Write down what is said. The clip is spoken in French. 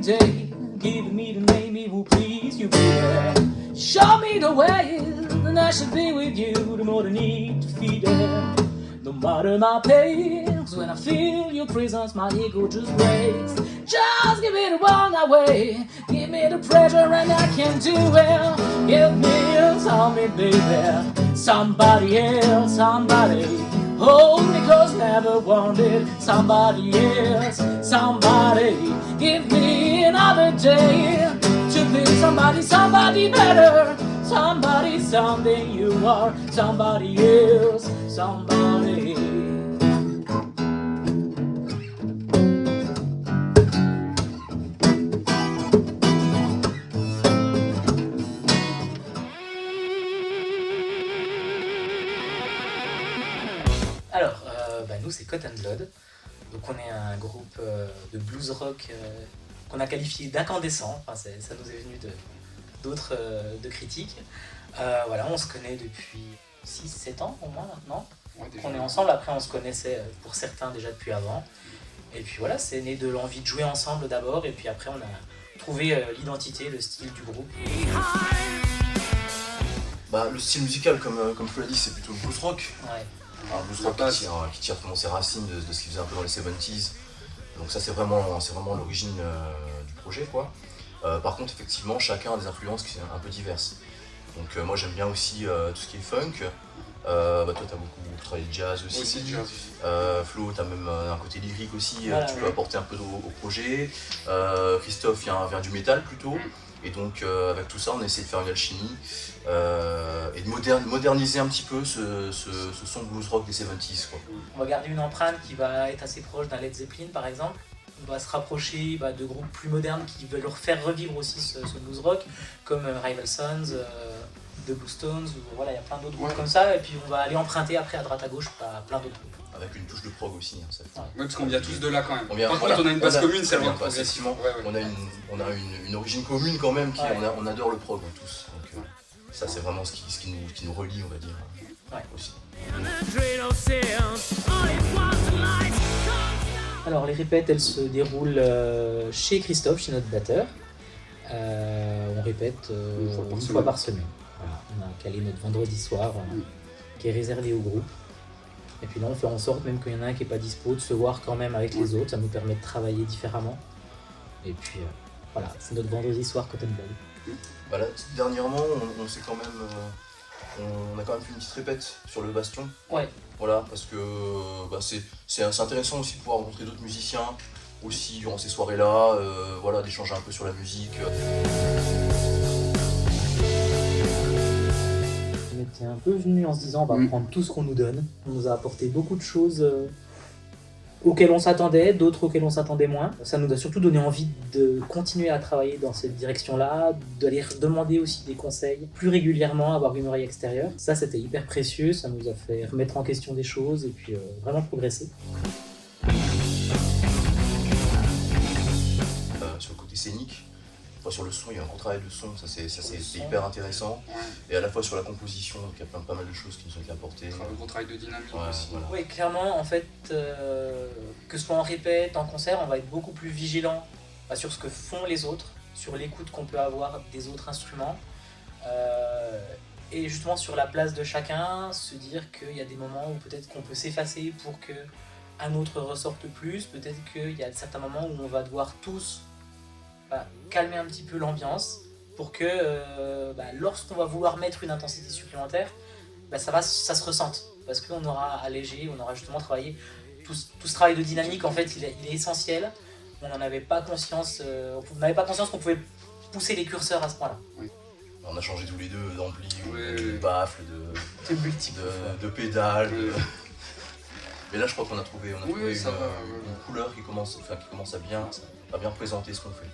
day. Give me the name, it will please you be there. Show me the way, and I should be with you. The more the need to feed it. No matter my pains, when I feel your presence, my ego just breaks. Just give me the one way, give me the pressure and I can do it. Give me, tell me, baby, somebody else, somebody. Hold me close, never wanted somebody else, somebody. Give me another day to be somebody, somebody better. Somebody, something you are, somebody else, somebody. Alors, nous c'est Cotton Blood, donc on est un groupe de blues rock qu'on a qualifié d'incandescent, enfin, ça nous est venu d'autres de critiques. Voilà, on se connaît depuis 6-7 ans au moins maintenant, ouais, on est ensemble, après on se connaissait pour certains déjà depuis avant, et puis voilà, c'est né de l'envie de jouer ensemble d'abord, et puis après on a trouvé l'identité, le style du groupe. Bah, le style musical, comme Flo l'a dit, c'est plutôt le blues rock. Ouais. Un blues rock qui tire vraiment ses racines de ce qu'il faisait un peu dans les 70s. Donc ça c'est vraiment l'origine du projet, quoi. Par contre effectivement chacun a des influences qui sont un peu diverses. Donc moi j'aime bien aussi tout ce qui est funk. Toi t'as beaucoup travaillé de jazz aussi. Jazz. Flo t'as même un côté lyrique aussi, voilà, tu peux apporter un peu au projet. Christophe vient du métal plutôt. Et donc avec tout ça on essaie de faire une alchimie et de moderniser un petit peu ce son blues rock des 70s, quoi. On va garder une empreinte qui va être assez proche d'un Led Zeppelin par exemple. On va se rapprocher de groupes plus modernes qui veulent leur faire revivre aussi ce blues rock, comme Rival Sons, The Blue Stones, voilà, il y a plein d'autres groupes comme ça, et puis on va aller emprunter après à droite à gauche plein d'autres groupes. Avec une touche de prog aussi, hein, ça fait. Ouais, parce qu'on vient tous de là quand même. Par contre, on a une base commune, c'est le rock progressivement. Ouais. On a une origine commune quand même, on adore le prog tous. Donc, ça c'est vraiment ce qui nous relie, on va dire, aussi. Alors les répètes, elles se déroulent chez Christophe, chez notre batteur. On répète une fois par semaine. Voilà, on a calé notre vendredi soir qui est réservé au groupe. Et puis là on fait en sorte, même qu'il y en a un qui n'est pas dispo, de se voir quand même avec les autres. Ça nous permet de travailler différemment. Et puis voilà, c'est notre vendredi soir Cotton Blood. Voilà, dernièrement on s'est quand même... on a quand même fait une petite répète sur le Bastion. Ouais. Voilà, parce que c'est intéressant aussi de pouvoir rencontrer d'autres musiciens aussi durant ces soirées-là, voilà, d'échanger un peu sur la musique. On était un peu venus en se disant on va prendre tout ce qu'on nous donne. On nous a apporté beaucoup de choses auxquelles on s'attendait, d'autres auxquelles on s'attendait moins. Ça nous a surtout donné envie de continuer à travailler dans cette direction-là, d'aller demander aussi des conseils plus régulièrement, avoir une oreille extérieure. Ça, c'était hyper précieux, ça nous a fait remettre en question des choses et puis vraiment progresser. Sur le côté scénique, sur le son, il y a un gros travail de son, ça c'est hyper intéressant. Et à la fois sur la composition, donc il y a pas mal de choses qui nous ont été apportées. Un gros travail de dynamique aussi. Voilà. Oui, clairement, en fait, que ce soit en répète, en concert, on va être beaucoup plus vigilant sur ce que font les autres, sur l'écoute qu'on peut avoir des autres instruments. Et justement sur la place de chacun, se dire qu'il y a des moments où peut-être qu'on peut s'effacer pour qu'un autre ressorte plus, peut-être qu'il y a certains moments où on va devoir tous calmer un petit peu l'ambiance pour que lorsqu'on va vouloir mettre une intensité supplémentaire, ça se ressente parce qu'on aura allégé, on aura justement travaillé tout ce travail de dynamique. En fait il est essentiel, on n'avait pas conscience qu'on pouvait pousser les curseurs à ce point là. Oui. On a changé tous les deux d'ampli, de baffle, de pédales. Mais là je crois qu'on a trouvé une couleur qui commence à bien présenter ce qu'on fait.